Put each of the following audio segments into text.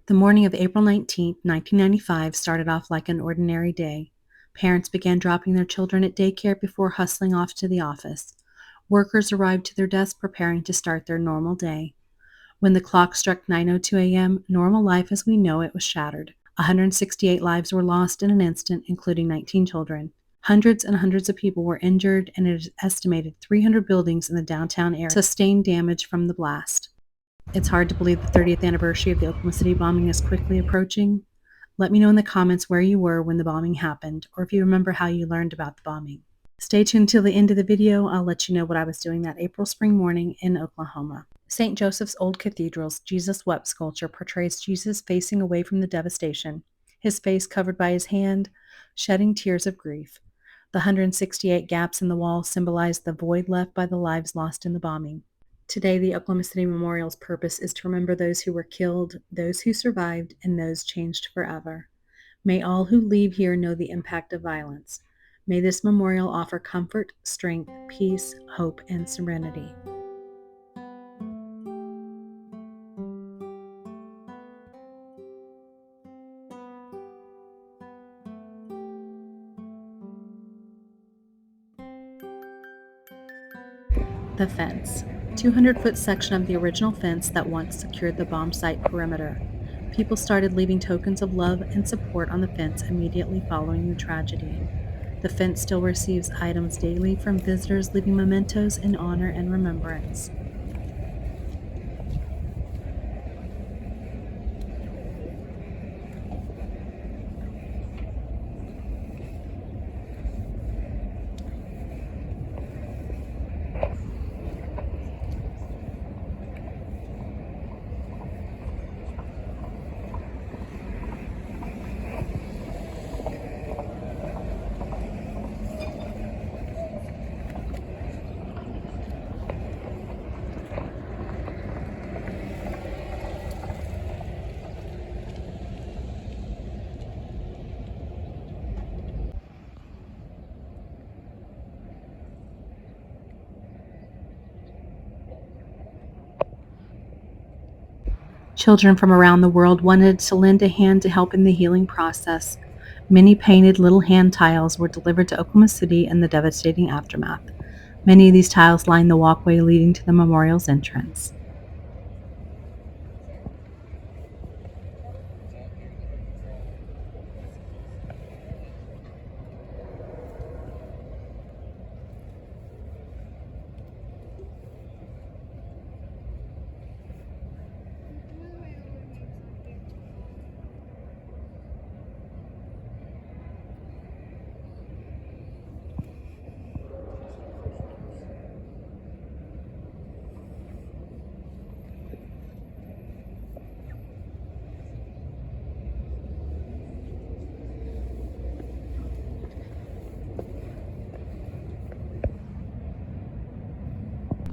The morning of April 19, 1995 started off like an ordinary day. Parents began dropping their children at daycare before hustling off to the office. Workers arrived to their desks preparing to start their normal day. When the clock struck 9:02 a.m., normal life as we know it was shattered. 168 lives were lost in an instant, including 19 children. Hundreds and hundreds of people were injured, and it is estimated 300 buildings in the downtown area sustained damage from the blast. It's hard to believe the 30th anniversary of the Oklahoma City bombing is quickly approaching. Let me know in the comments where you were when the bombing happened, or if you remember how you learned about the bombing. Stay tuned till the end of the video. I'll let you know what I was doing that April spring morning in Oklahoma. St. Joseph's Old Cathedral's Jesus Wept sculpture portrays Jesus facing away from the devastation, his face covered by his hand, shedding tears of grief. The 168 gaps in the wall symbolize the void left by the lives lost in the bombing. Today, the Oklahoma City Memorial's purpose is to remember those who were killed, those who survived, and those changed forever. May all who leave here know the impact of violence. May this memorial offer comfort, strength, peace, hope, and serenity. The fence. 200-foot section of the original fence that once secured the bomb site perimeter. People started leaving tokens of love and support on the fence immediately following the tragedy. The fence still receives items daily from visitors leaving mementos in honor and remembrance. Children from around the world wanted to lend a hand to help in the healing process. Many painted little hand tiles were delivered to Oklahoma City in the devastating aftermath. Many of these tiles line the walkway leading to the memorial's entrance.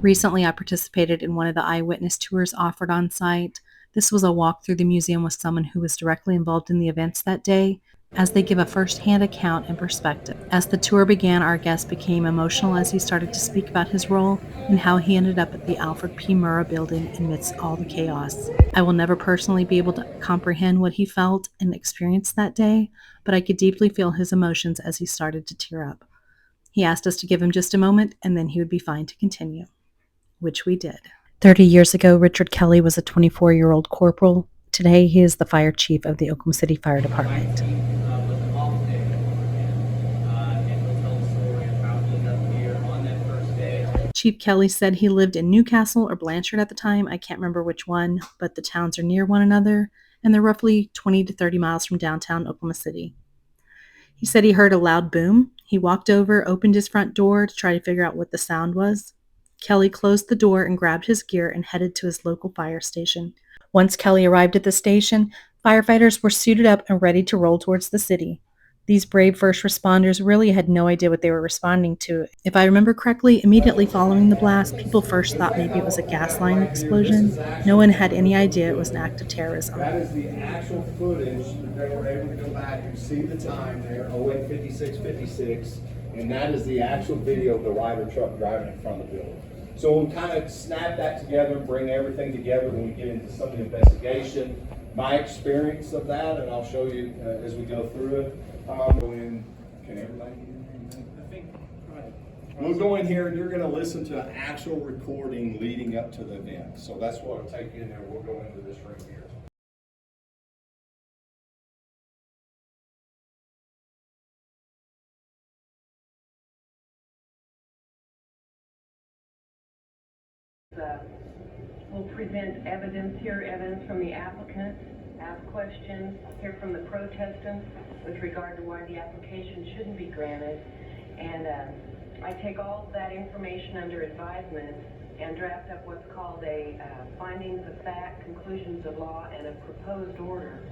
Recently, I participated in one of the eyewitness tours offered on site. This was a walk through the museum with someone who was directly involved in the events that day, as they give a first-hand account and perspective. As the tour began, our guest became emotional as he started to speak about his role and how he ended up at the Alfred P. Murrah building amidst all the chaos. I will never personally be able to comprehend what he felt and experienced that day, but I could deeply feel his emotions as he started to tear up. He asked us to give him just a moment, and then he would be fine to continue, which we did. 30 years ago, Richard Kelly was a 24-year-old corporal. Today, he is the fire chief of the Oklahoma City Fire Department. Chief Kelly said he lived in Newcastle or Blanchard at the time. I can't remember which one, but the towns are near one another, and they're roughly 20 to 30 miles from downtown Oklahoma City. He said he heard a loud boom. He walked over, opened his front door to try to figure out what the sound was. Kelly closed the door and grabbed his gear and headed to his local fire station. Once Kelly arrived at the station, firefighters were suited up and ready to roll towards the city. These brave first responders really had no idea what they were responding to. If I remember correctly, immediately following the blast, people first thought maybe it was a gas line explosion. No one had any idea it was an act of terrorism. That is the actual footage that they were able to go back and see the time there, 08:56:56, and that is the actual video of the Ryder truck driving in front of the building. So we'll kind of snap that together and bring everything together when we get into some of the investigation. my experience of that, and I'll show you as we go through it. Can everybody hear me? I think. We'll go in here and you're going to listen to an actual recording leading up to the event. So that's what I'll take you in there. We'll go into this room here. We'll present evidence here, evidence from the applicant, ask questions, hear from the protestants with regard to why the application shouldn't be granted. And I take all of that information under advisement and draft up what's called a findings of fact, conclusions of law, and a proposed order,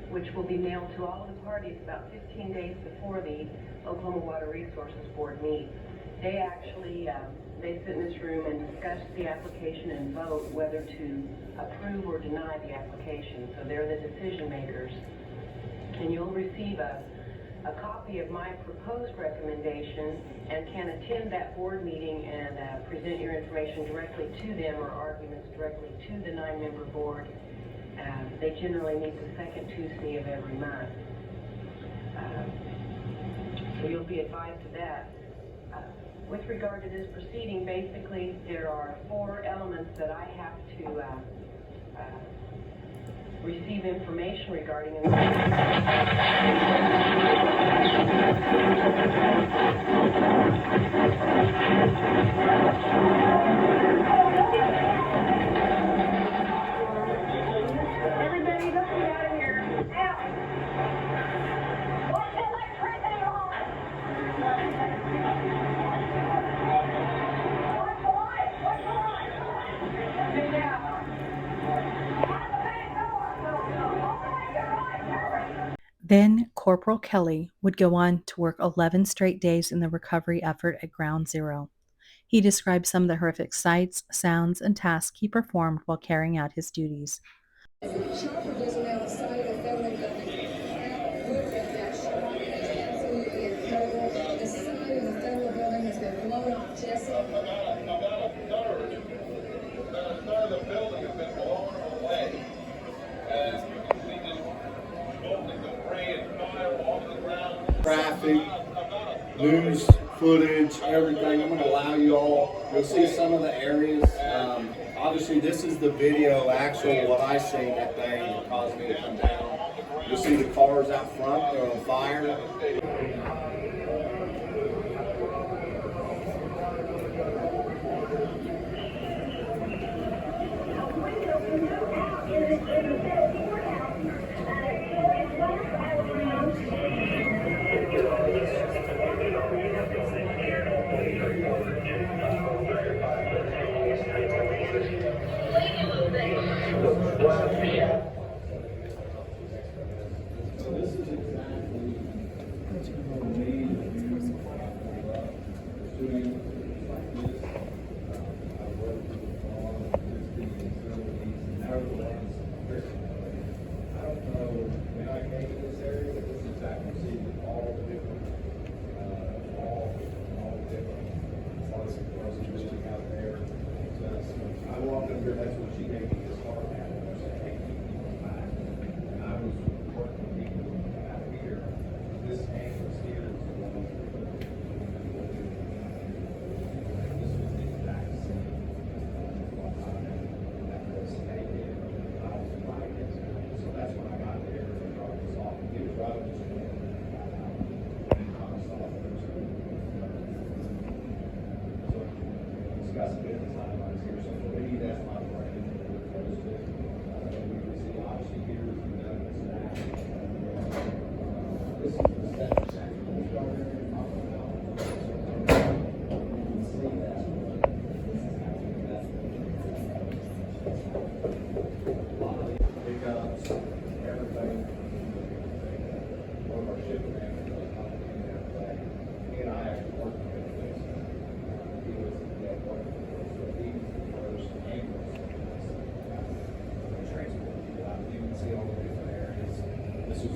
which will be mailed to all the parties about 15 days before the Oklahoma Water Resources Board meets. They actually, they sit in this room and discuss the application and vote whether to approve or deny the application. So they're the decision makers. And you'll receive a copy of my proposed recommendation and can attend that board meeting and present your information directly to them or arguments directly to the 9-member board. They generally meet the second Tuesday of every month. So you'll be advised of that. With regard to this proceeding, basically there are 4 elements that I have to receive information regarding. Everybody, let's get out of here. Out. What's electricity on? Then Corporal Kelly would go on to work 11 straight days in the recovery effort at Ground Zero. He described some of the horrific sights, sounds, and tasks he performed while carrying out his duties. Chopper doesn't outside the federal building. That shot is absolutely incredible. The side of the federal building has been blown off. Jesse? About a third of the building has been blown away. And you can see this smoke and debris and fire all over the ground. Traffic, news footage, everything. I'm going to allow you all, you'll see some of the areas. Obviously, this is the video, actual what I seen that day that caused me to come down. You'll see the cars out front, they're on fire.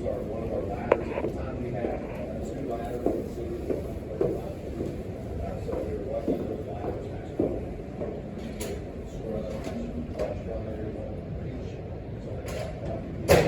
One of our ladders at the time we had 2 ladders in the city. So we were lucky those ladders actually scrub, wash down there, reach. So they got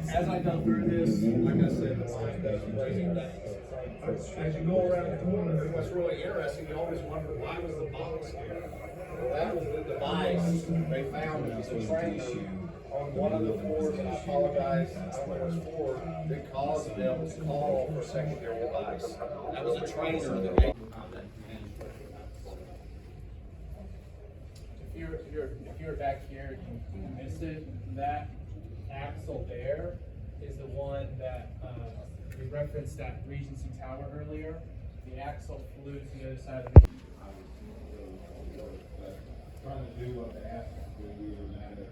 As I go through this, like I said, the mind does crazy things. As you go around the corner, what's really interesting, you always wonder, why was the box here? Well, that was the device they found as a trainer on one of the floors, and I apologize, I don't know which floor, that caused them to call for secondary device. That was a trainer that they. If you're back here and you missed it, that axle there is the one that we referenced at Regency Tower earlier. The axle flew to the other side of the. Trying to do what they asked us to do, we were mad at it.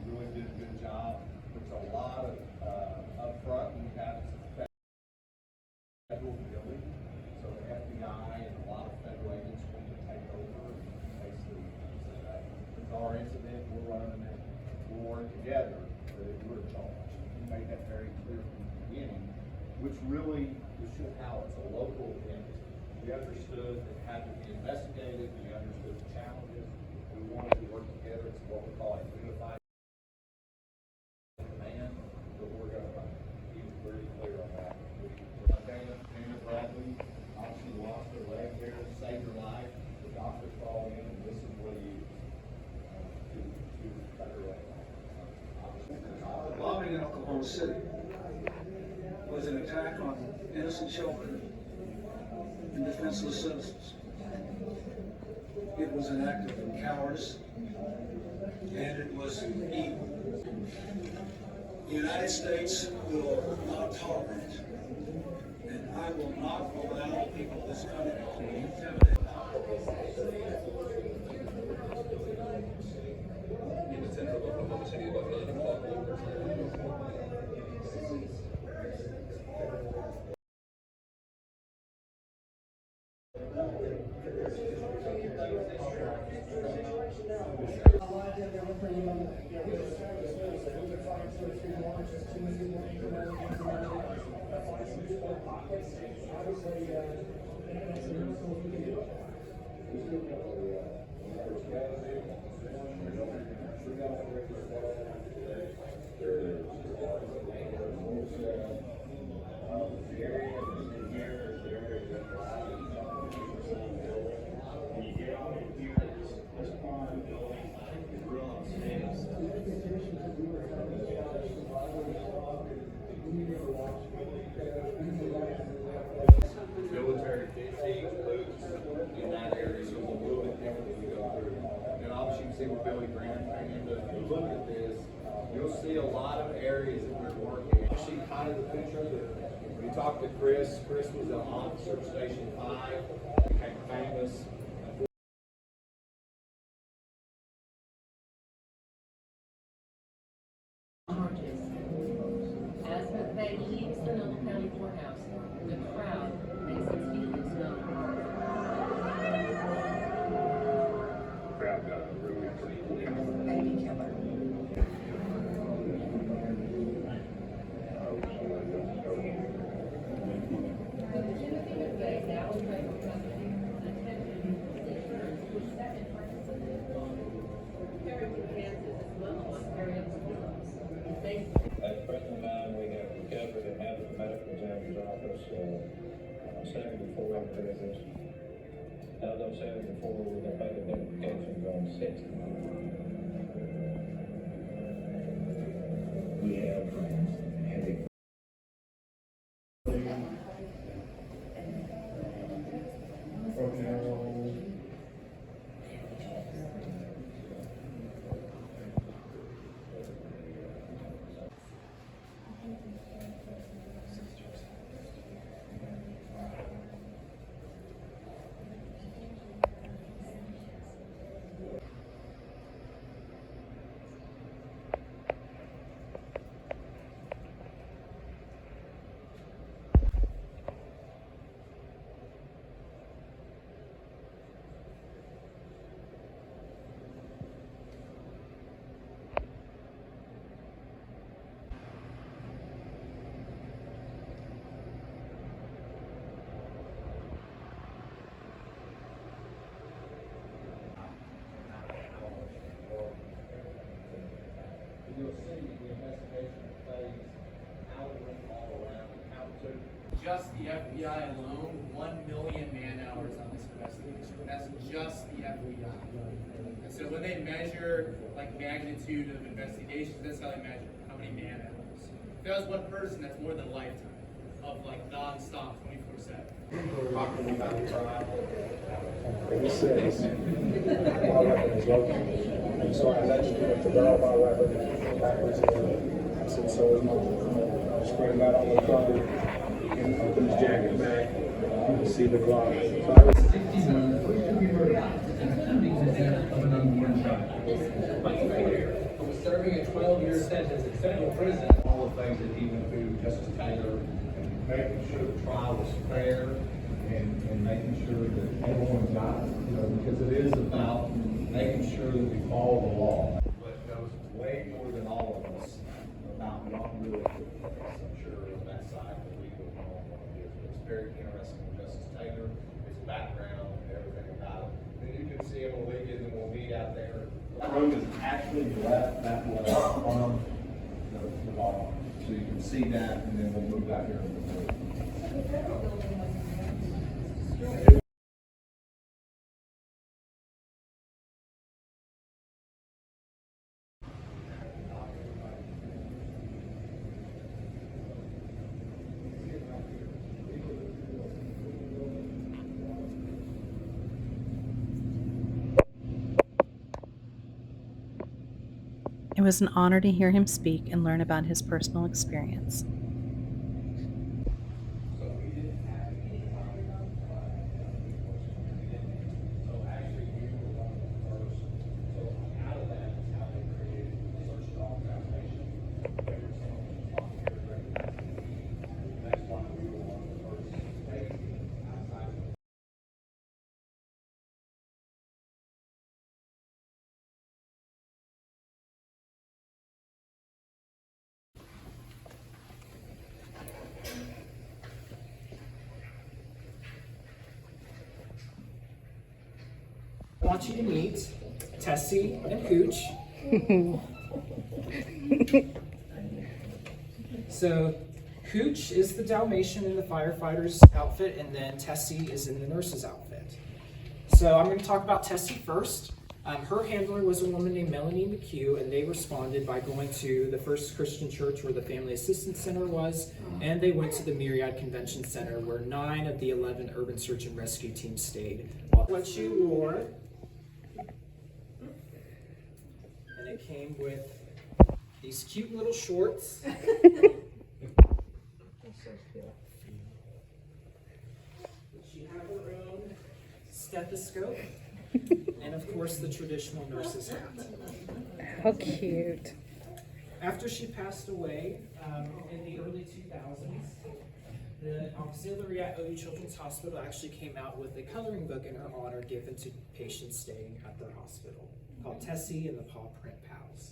Really did a good job. There's a lot of upfront, we have federal billing, so the FBI and a lot of federal agents want to take over. Basically, our incident, we're running it, we're working together, but we're in charge. We made that very clear from the beginning, which really was just how it's a local entity. We understood that it had to be investigated, we understood the challenges, we wanted to work together. It's what we call a unified command, but we're going to be very clear on that. Dana Bradley, obviously lost her leg there, saved her life. The doctor called in, and this is what he used to cut her leg off. The bombing in Oklahoma City was an attack on innocent children and defenseless citizens. It was an act of cowardice, and it was evil. The United States will not tolerate, and I will not allow people of this country to be intimidated. In the center of Oklahoma City, about 9 o'clock. Military fatigue, boots in that area, so it's a little bit different as we go through. And obviously you can see with Billy Graham came in, but if you look at this, you'll see a lot of areas that we're working. Actually, kind of the picture that we talked to Chris. Chris was an officer at Station 5, became famous. As they leave Sonoma County Courthouse, the crowd makes its feelings known. Crowd got really pretty. Baby killer. At the present time, we have recovered and have the medical examiner's office 74 individuals. Of those 74, we have had identifications on 60. We have had just the FBI alone, 1 million man-hours on this investigation. That's just the FBI. And so when they measure like magnitude of investigations, that's how they measure how many man-hours. If that was one person, that's more than a lifetime of like non-stop 24/7. Talking about the trial. It says, my record is local. And so I let you to verify record backwards. I said, so is mine. Spread that on the phone. You can open his jacket back. You can see the Glock. So I was 69. Serving a 12-year sentence in federal prison. All the things that he went through, Justice Taylor, and making sure the trial was fair, and making sure that everyone got it, because it is about making sure that we follow the law. But knows way more than all of us about what really took place. I'm sure on that side of the legal one is. It's very interesting with Justice Taylor, his background, and everything about it. Then you can see him on weekends and we'll meet out there. That room is actually left that way from the bar. So you can see that, and then we'll move back here. It was an honor to hear him speak and learn about his personal experience. I want you to meet Tessie and Hooch. So Hooch is the Dalmatian in the firefighter's outfit, and then Tessie is in the nurse's outfit. So I'm going to talk about Tessie first. Her handler was a woman named Melanie McHugh, and they responded by going to the First Christian Church where the Family Assistance Center was, and they went to the Myriad Convention Center where 9 of the 11 urban search and rescue teams stayed. What she wore, and it came with these cute little shorts. She had her own stethoscope, and of course the traditional nurse's hat. How cute. After she passed away in the early 2000s, the auxiliary at OU Children's Hospital actually came out with a coloring book in her honor given to patients staying at their hospital called Tessie and the Paw Print Pals.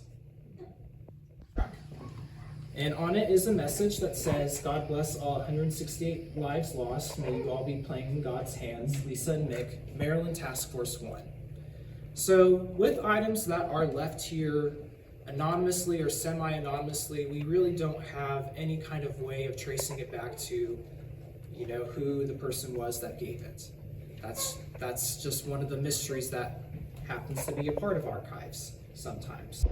And on it is a message that says, God bless all 168 lives lost. May you all be playing in God's hands. Lisa and Mick, Maryland Task Force 1. So with items that are left here anonymously or semi-anonymously, we really don't have any kind of way of tracing it back to, who the person was that gave it. That's just one of the mysteries that happens to be a part of archives sometimes.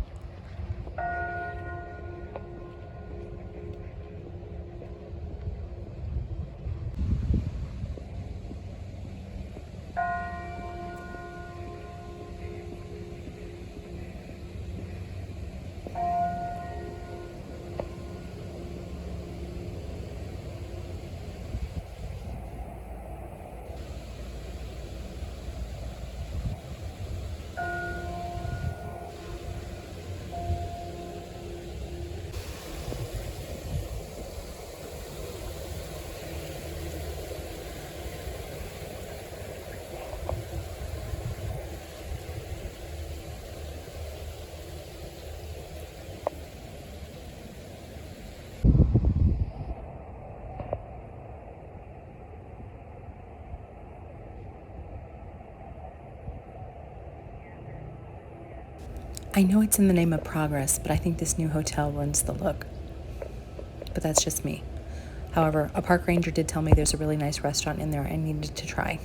I know it's in the name of progress, but I think this new hotel ruins the look. But that's just me. However, a park ranger did tell me there's a really nice restaurant in there I needed to try.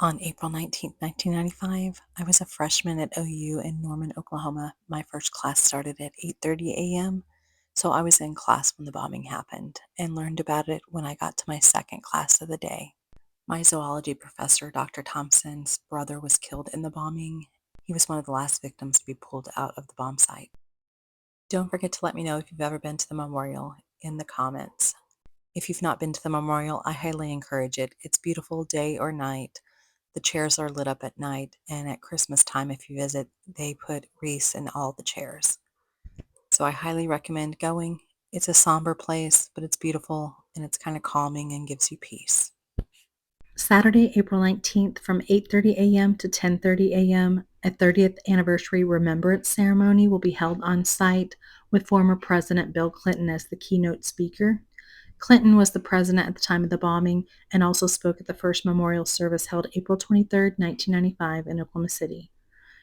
On April 19th, 1995, I was a freshman at OU in Norman, Oklahoma. My first class started at 8:30 a.m., so I was in class when the bombing happened and learned about it when I got to my second class of the day. My zoology professor, Dr. Thompson's brother, was killed in the bombing. He was one of the last victims to be pulled out of the bomb site. Don't forget to let me know if you've ever been to the memorial in the comments. If you've not been to the memorial, I highly encourage it. It's beautiful day or night. The chairs are lit up at night, and at Christmas time, if you visit, they put wreaths in all the chairs. So I highly recommend going. It's a somber place, but it's beautiful, and it's kind of calming and gives you peace. Saturday, April 19th from 8:30 a.m. to 10:30 a.m., a 30th anniversary Remembrance ceremony will be held on site with former President Bill Clinton as the keynote speaker. Clinton was the president at the time of the bombing and also spoke at the first memorial service held April 23, 1995 in Oklahoma City.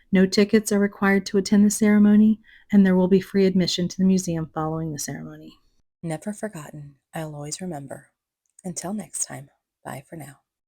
No tickets are required to attend the ceremony, and there will be free admission to the museum following the ceremony. Never forgotten. I'll always remember. Until next time, bye for now.